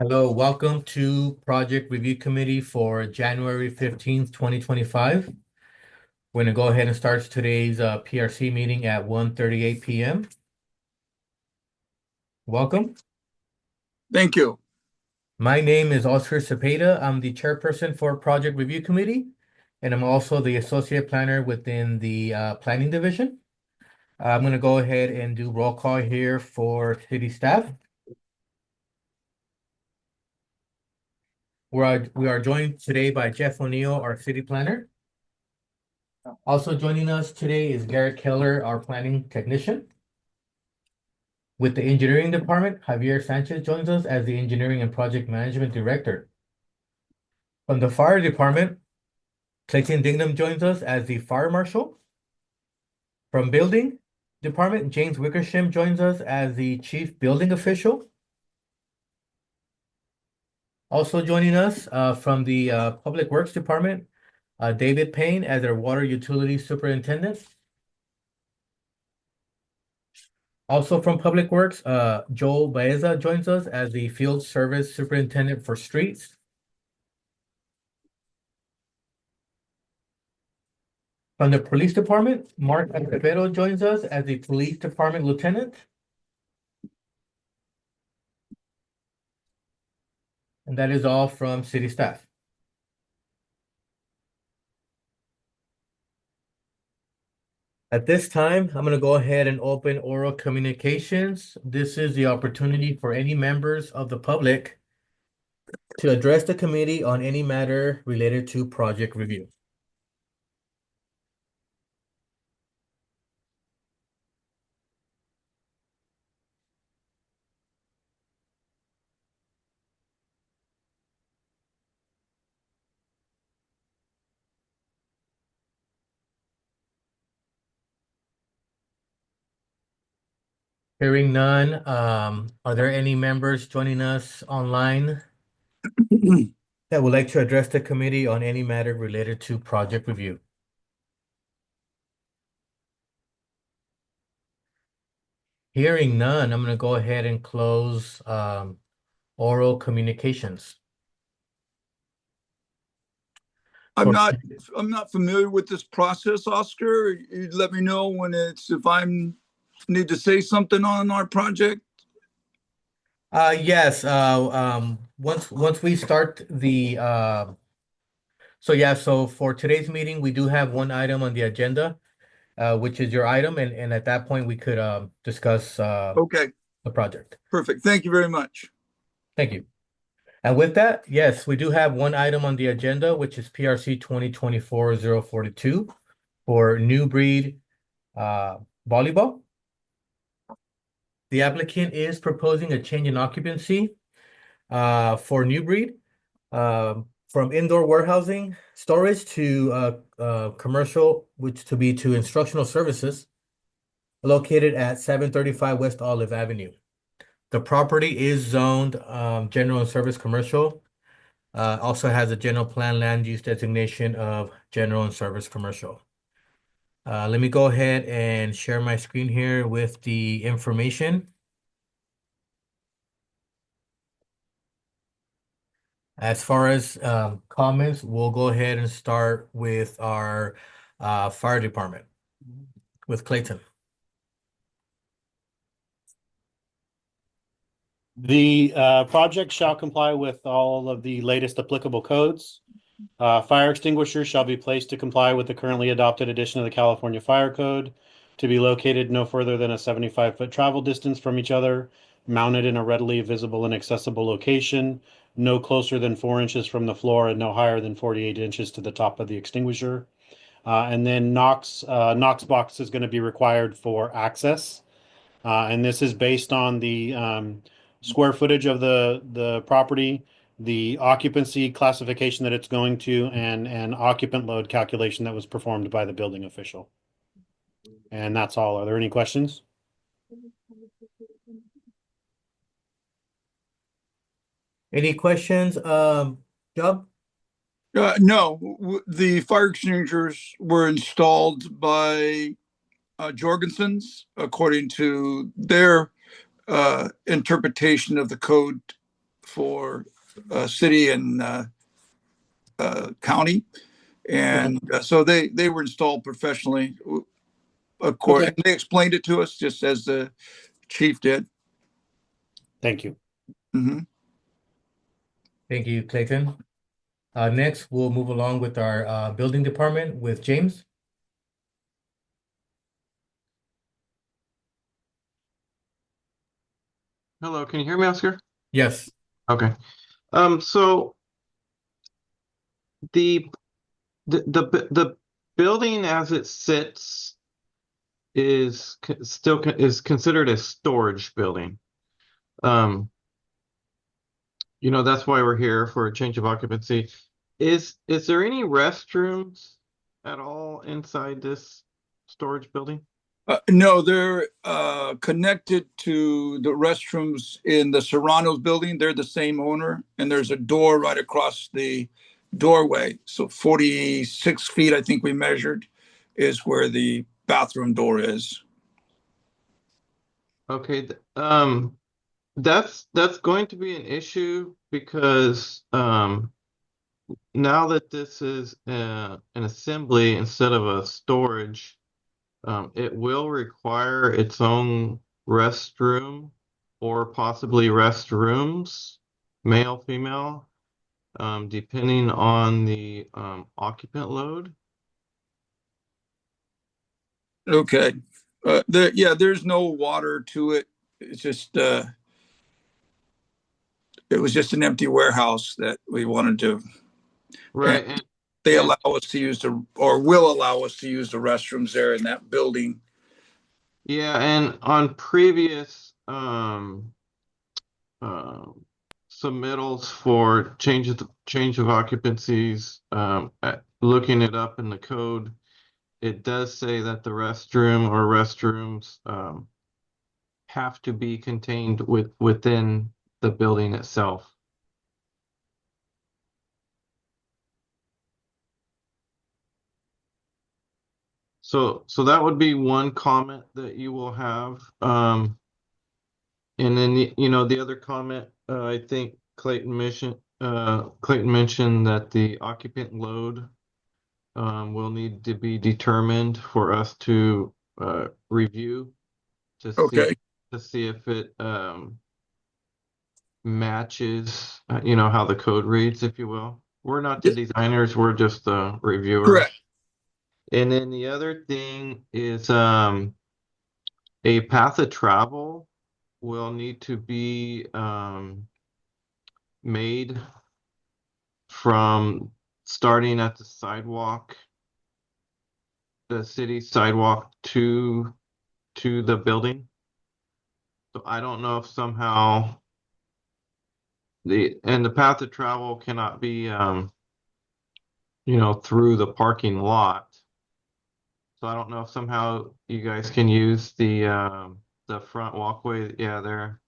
Hello, welcome to Project Review Committee for January 15th, 2025. We're going to go ahead and start today's PRC meeting at 1:38 p.m. Welcome. Thank you. My name is Oscar Cepeda. I'm the chairperson for Project Review Committee, and I'm also the associate planner within the planning division. I'm going to go ahead and do roll call here for city staff. We are joined today by Jeff O'Neill, our city planner. Also joining us today is Garrett Keller, our planning technician. With the engineering department, Javier Sanchez joins us as the engineering and project management director. From the fire department, Clayton Dingham joins us as the fire marshal. From building department, James Wickersham joins us as the chief building official. Also joining us from the public works department, David Payne as our water utility superintendent. Also from Public Works, Joel Baeza joins us as the field service superintendent for streets. From the police department, Mark Acevedo joins us as the police department lieutenant. And that is all from city staff. At this time, I'm going to go ahead and open oral communications. This is the opportunity for any members of the public to address the committee on any matter related to project review. Hearing none, are there any members joining us online that would like to address the committee on any matter related to project review? Hearing none, I'm going to go ahead and close oral communications. I'm For not I'm not familiar with this process, Oscar. You let me know when it's if I'm need to say something on our project. yes, once we start the so for today's meeting, we do have one item on the agenda, which is your item, and at that point we could discuss Okay, the project. perfect. Thank you very much. Thank you. And with that, yes, we do have one item on the agenda, which is PRC 2024-042 for New Breed volleyball. The applicant is proposing a change in occupancy for New Breed from indoor warehousing storage to commercial, which to be to instructional services located at 735 West Olive Avenue. The property is zoned general and service commercial. Also has a general plan land use designation of general and service commercial. Let me go ahead and share my screen here with the information. As far as comments, we'll go ahead and start with our fire department with Clayton. The project shall comply with all of the latest applicable codes. Fire extinguishers shall be placed to comply with the currently adopted edition of the California Fire Code, to be located no further than a 75-foot travel distance from each other, mounted in a readily visible and accessible location, no closer than 4 inches from the floor and no higher than 48 inches to the top of the extinguisher. And then Knox box is going to be required for access. And this is based on the square footage of the property, the occupancy classification that it's going to, and occupant load calculation that was performed by the building official. And that's all. Are there any questions? Any questions, Job? No, the fire extinguishers were installed by Jorgensen's according to their interpretation of the code for city and county. And so they were installed professionally. Of course, Okay. and they explained it to us just as the chief did. Thank you. Mhm. Thank you, Clayton. Next, we'll move along with our building department with James. Hello, can you hear me, Oscar? Yes. Okay. So the the building as it sits is is considered a storage building. Um, that's why we're here for a change of occupancy. Is there any restrooms at all inside this storage building? No, they're connected to the restrooms in the Serrano's building. They're the same owner, and there's a door right across the doorway. So 46 feet, I think we measured, is where the bathroom door is. Okay, that's going to be an issue because now that this is an assembly instead of a storage, it will require its own restroom or possibly restrooms, male, female, depending on the occupant load. Okay. Yeah, there's no water to it. It's just it was just an empty warehouse that we wanted to. And Right, they and allow us to use or will allow us to use the restrooms there in that building. yeah, and on previous um, submittals for change of occupancies, looking it up in the code, it does say that the restroom or restrooms have to be contained within the building itself. So that would be one comment that you will have. And then the other comment, I think Clayton mentioned that the occupant load will need to be determined for us to review to see Okay. if it matches, how the code reads, if you will. We're not the Yeah, designers, we're just the reviewers. correct. And then the other thing is a path of travel will need to be made from starting at the sidewalk, the city sidewalk to the building. So I don't know if somehow the path of travel cannot be through the parking lot. So I don't know if somehow you guys can use the front walkway, yeah, there,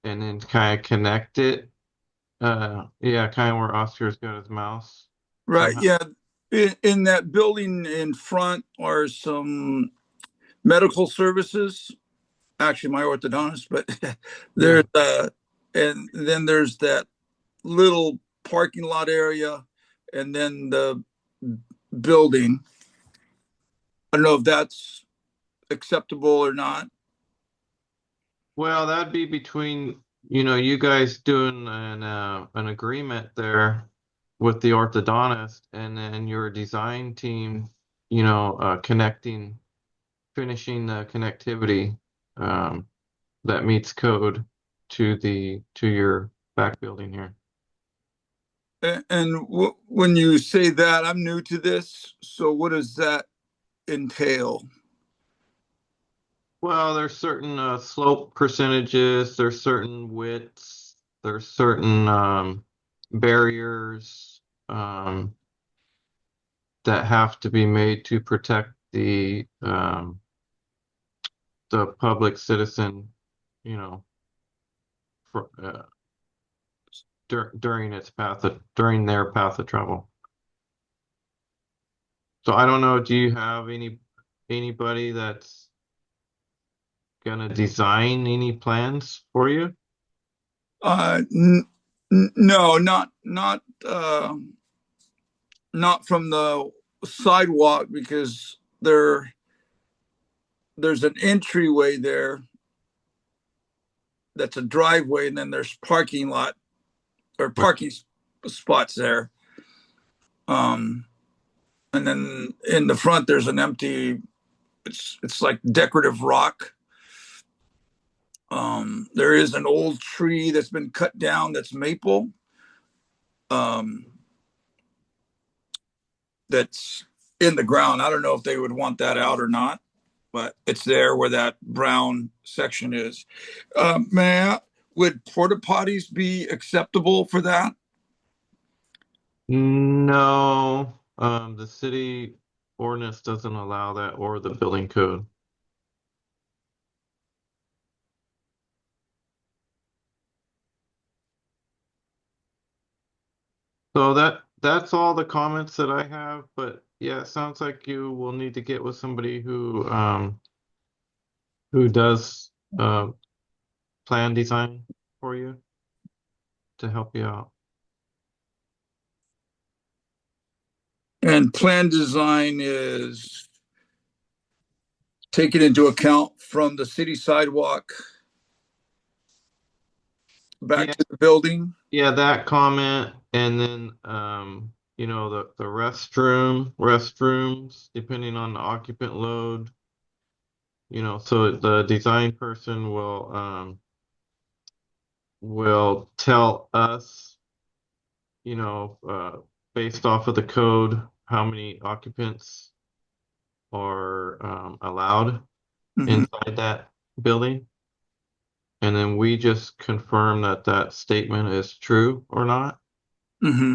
and then kind of connect it. Yeah, kind of where Oscar's got his mouse. Right. Somehow. Yeah. In that building in front are some medical services. Actually, my orthodontist, but Yeah. there's and then there's that little parking lot area, and then the building. I don't know if that's acceptable or not. Well, that'd be between, you guys doing an agreement there with the orthodontist and then your design team, finishing the connectivity that meets code to your back building here. And when you say that, I'm new to this. So what does that entail? Well, there's certain slope percentages, there's certain widths, there's certain barriers that have to be made to protect the public citizen, you know, for, during their path of travel. So I don't know, do you have anybody that's gonna design any plans for you? N no, not from the sidewalk because there's an entryway there that's a driveway, and then there's parking lot or Right. parking spots there. Um, and then in the front there's an empty. It's like decorative rock. There is an old tree that's been cut down that's maple. Um, that's in the ground. I don't know if they would want that out or not, but it's there where that brown section is. Would porta potties be acceptable for that? No, the city ordinance doesn't allow that or the building code. So that's all the comments that I have, but yeah, it sounds like you will need to get with somebody who does plan design for you to help you out. And plan design is taken into account from the city sidewalk back Yeah, to the building. yeah, that comment, and then you know, the restrooms, depending on the occupant load, you know, so the design person will tell us, you know, based off of the code, how many occupants are allowed Mm-hmm. inside that building. And then we just confirm that that statement is true or not. Mm-hmm.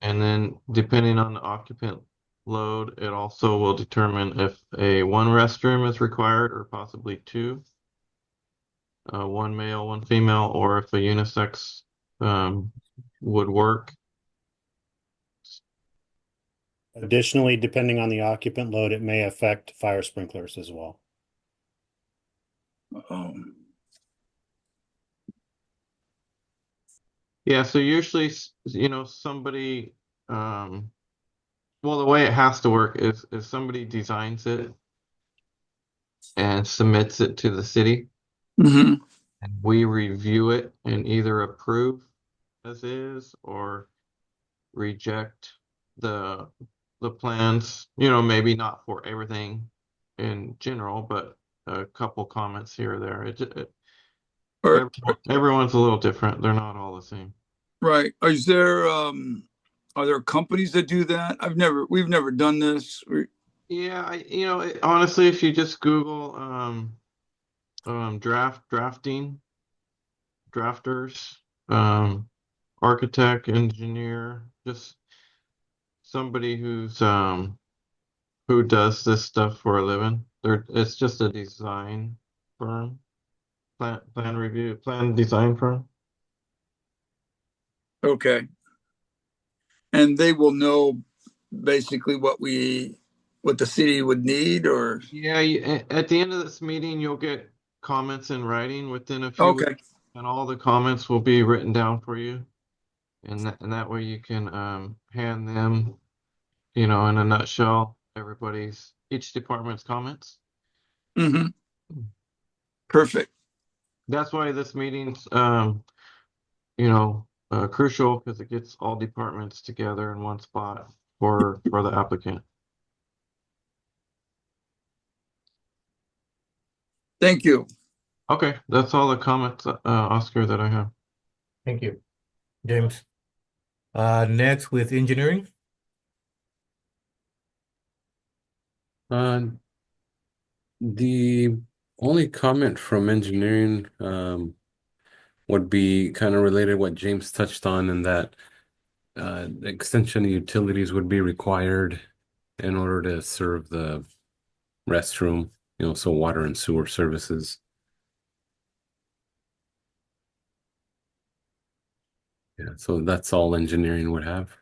And then depending on the occupant load, it also will determine if a one restroom is required or possibly two, one male, one female, or if a unisex um, would work. Additionally, depending on the occupant load, it may affect fire sprinklers as well. Um, Yeah, so usually, you know, somebody, well, the way it has to work is somebody designs it and submits it to the city, mm-hmm. and we review it and either approve as is or reject the the plans, you know, maybe not for everything in general, but a couple comments here or there. Or, Everyone's a little different. They're not all the same. right. Are there companies that do that? We've never done this. Yeah, you know, honestly, if you just Google drafting, drafters, um, architect, engineer, just somebody who does this stuff for a living. It's just a design firm, plan design firm. Okay. And they will know basically what the city would need or Yeah, at the end of this meeting, you'll get comments in writing within a few weeks, okay. and all the comments will be written down for you, and that way you can hand them, you know, in a nutshell, each department's comments. Mm-hmm. Perfect. That's why this meeting's you know, crucial because it gets all departments together in one spot for the applicant. Thank you. Okay, that's all the comments, Oscar, that I have. Thank you, James. Next with engineering. Uh, the only comment from engineering would be kind of related to what James touched on, in that extension of utilities would be required in order to serve the restroom, so water and sewer services. Yeah, so that's all engineering would have.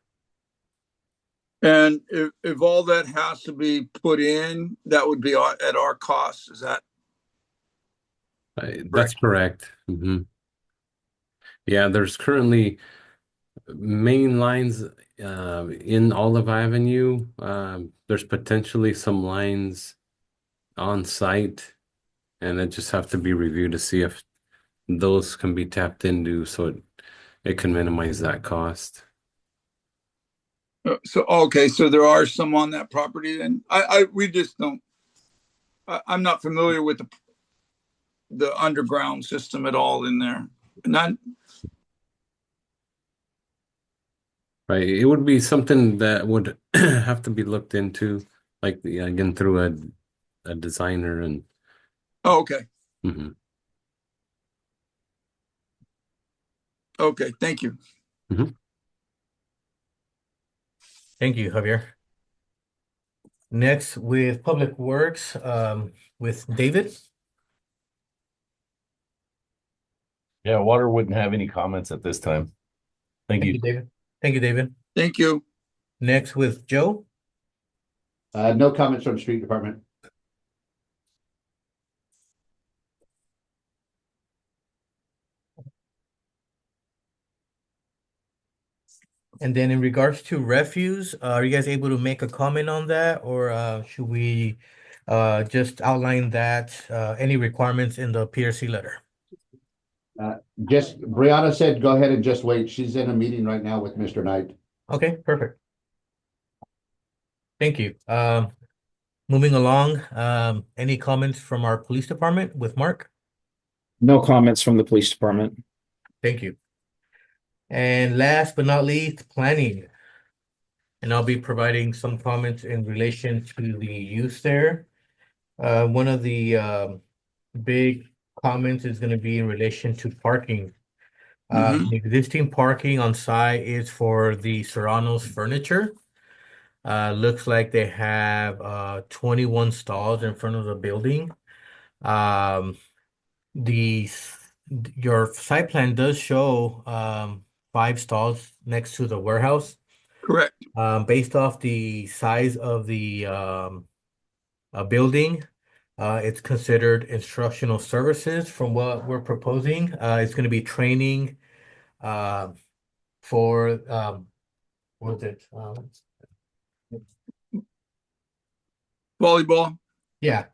And if all that has to be put in, that would be at our cost. Is that That's correct. Yeah, there's currently main lines in Olive Avenue. There's potentially some lines on site, and it just have to be reviewed to see if those can be tapped into so it can minimize that cost. So, okay, so there are some on that property then? We just don't, I'm not familiar with the underground system at all in there. Not, Right. It would be something that would have to be looked into, like again through a designer and oh, okay, mhm. okay, thank you. Mhm. Thank you, Javier. Next, with Public Works, with David. Yeah, water wouldn't have any comments at this time. Thank Thank you. you, David. Thank you, David. Thank you. Next, with Joe. No comments from the street department. And then in regards to refuse, are you guys able to make a comment on that, or should we just outline that any requirements in the PRC letter? Just Brianna said, go ahead and just wait. She's in a meeting right now with Mr. Knight. Okay, perfect. Thank you. Moving along, any comments from our police department with Mark? No comments from the police department. Thank you. And last but not least, planning. And I'll be providing some comments in relation to the use there. One of the big comments is going to be in relation to parking. Mhm. The existing parking on site is for the Serrano's Furniture. Looks like they have 21 stalls in front of the building. Um, the your site plan does show 5 stalls next to the warehouse. Correct. Based off the size of the building, it's considered instructional services from what we're proposing. It's going to be training uh, for what is it? Volleyball. Yeah.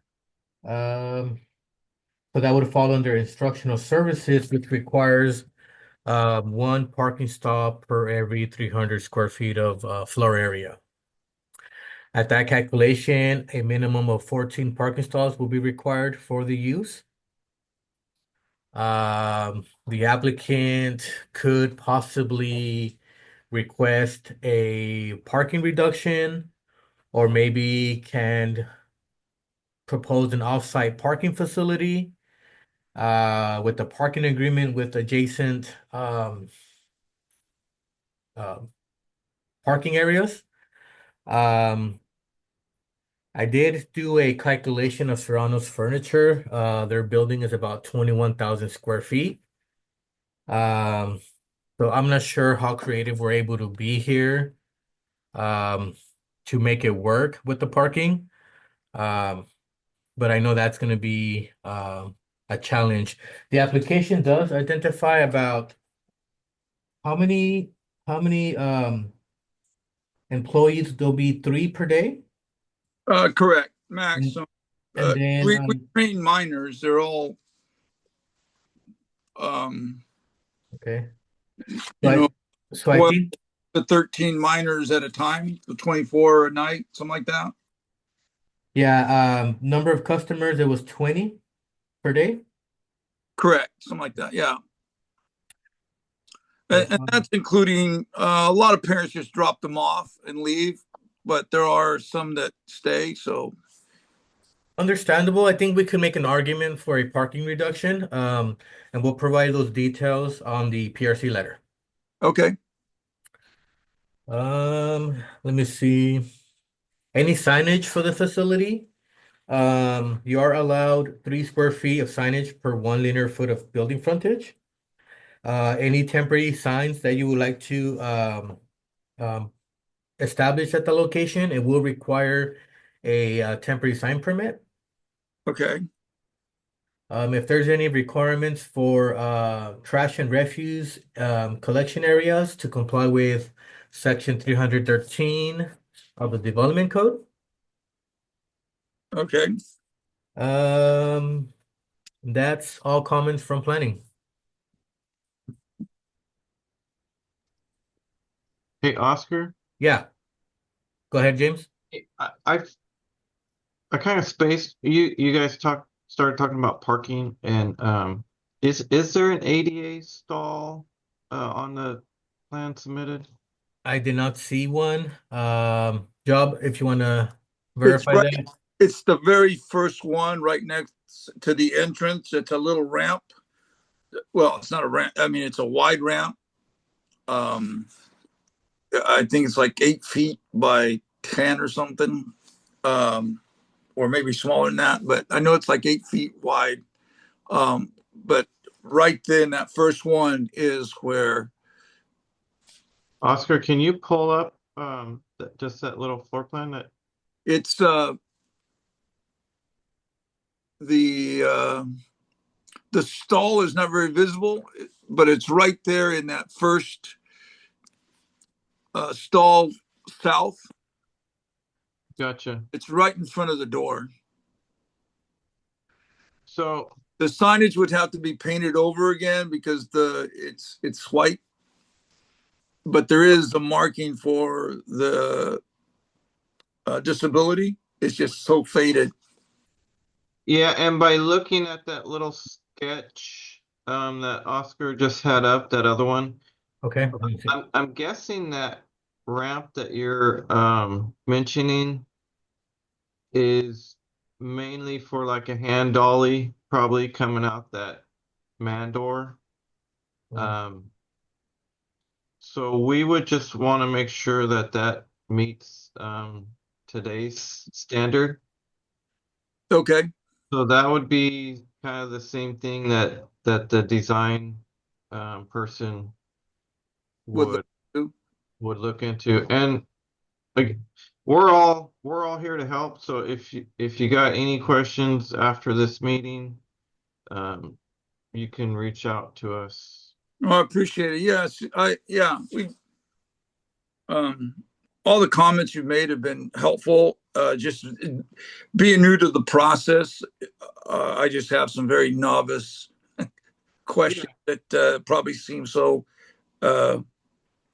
So that would fall under instructional services, which requires 1 parking stop per every 300 square feet of floor area. At that calculation, a minimum of 14 parking stalls will be required for the use. The applicant could possibly request a parking reduction, or maybe can propose an off-site parking facility with a parking agreement with adjacent uh, parking areas. I did do a calculation of Serrano's Furniture. Their building is about 21,000 square feet. So I'm not sure how creative we're able to be here to make it work with the parking. But I know that's going to be a challenge. The application does identify about how many employees. There'll be 3 per day. Correct. Max. And, and then We train minors. They're all, okay. you So know, I well, think the 13 minors at a time, the 24 a night, something like that. yeah, number of customers, it was 20 per day. Correct. Something like that. Yeah. So, And that's including a lot of parents just drop them off and leave, but there are some that stay. So, understandable. I think we could make an argument for a parking reduction. And we'll provide those details on the PRC letter. okay. Let me see. Any signage for the facility? You are allowed 3 square feet of signage per 1 linear foot of building frontage. Any temporary signs that you would like to um, establish at the location, it will require a temporary sign permit. Okay. If there's any requirements for trash and refuse collection areas to comply with section 313 of the development code. Okay. Um, that's all comments from planning. Hey, Oscar, Yeah, go ahead, James. I kind of spaced you guys started talking about parking and is there an ADA stall on the plan submitted? I did not see one. Job, if you want to It's verify right. that. It's the very first one right next to the entrance. It's a little ramp. Well, it's not a ramp. I mean, it's a wide ramp. Um, I think it's like 8 feet by 10 or something, or maybe smaller than that. But I know it's like 8 feet wide. But right then, that first one is where Oscar, can you pull up just that little floor plan that it's the uh, the stall is not very visible, but it's right there in that first stall south. gotcha. It's right in front of the door. So The signage would have to be painted over again because it's white, but there is a marking for the disability. It's just so faded. yeah, and by looking at that little sketch that Oscar just had up, that other one, Okay. Let me see. I'm guessing that ramp that you're mentioning is mainly for like a hand dolly, probably coming out that man door. Um, so we would just want to make sure that that meets today's standard. Okay, So that would be kind of the same thing that the design person would look would to. would look into. And like we're all here to help. So if you got any questions after this meeting, um, you can reach out to us. Oh, I appreciate it. Yes, we um all the comments you've made have been helpful. Just being new to the process, I just have some very novice Yeah. questions that probably seem so uh,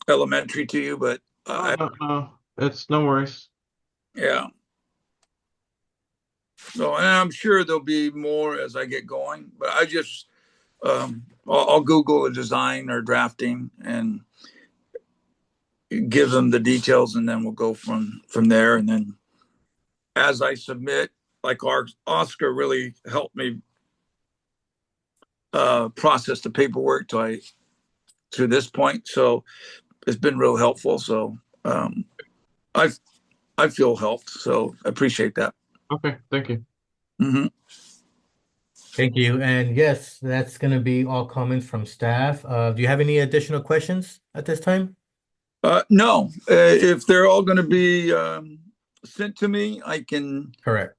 elementary to you, but Oh, no, it's no worries. yeah. So, and I'm sure there'll be more as I get going, but I just I'll Google a design or drafting and give them the details, and then we'll go from there. And then as I submit, like our Oscar really helped me process the paperwork to this point, so it's been real helpful. So I I feel helped, so I appreciate that. Okay, thank you. Mm-hmm. Thank you. And yes, that's going to be all comments from staff. Do you have any additional questions at this time? No, if they're all going to be sent to me, I can Correct.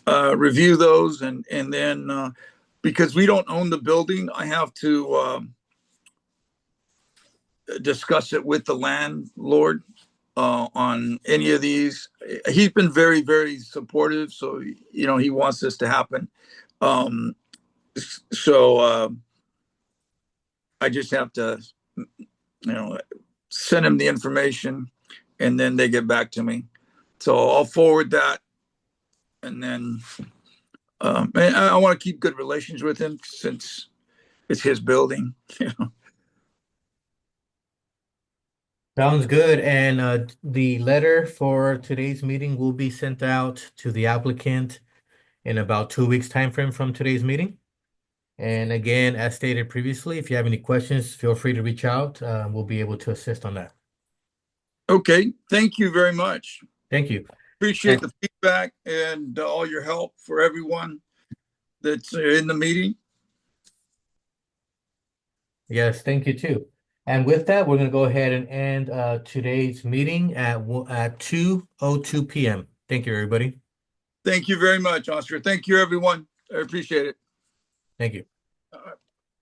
review those, and then because we don't own the building, I have to discuss it with the landlord on any of these. He's been very, very supportive, so he wants this to happen. Um, so I just have to, send him the information, and then they get back to me. So I'll forward that, and then and I want to keep good relations with him since it's his building. Sounds good. And the letter for today's meeting will be sent out to the applicant in about 2 weeks time frame from today's meeting. And again, as stated previously, if you have any questions, feel free to reach out. We'll be able to assist on that. Okay, thank you very much. Thank you. Appreciate the feedback and all your help for everyone that's in the meeting. Yes, thank you too. And with that, we're going to go ahead and end today's meeting at 2:02 p.m. Thank you, everybody. Thank you very much, Oscar. Thank you, everyone. I appreciate it. Thank you. All right.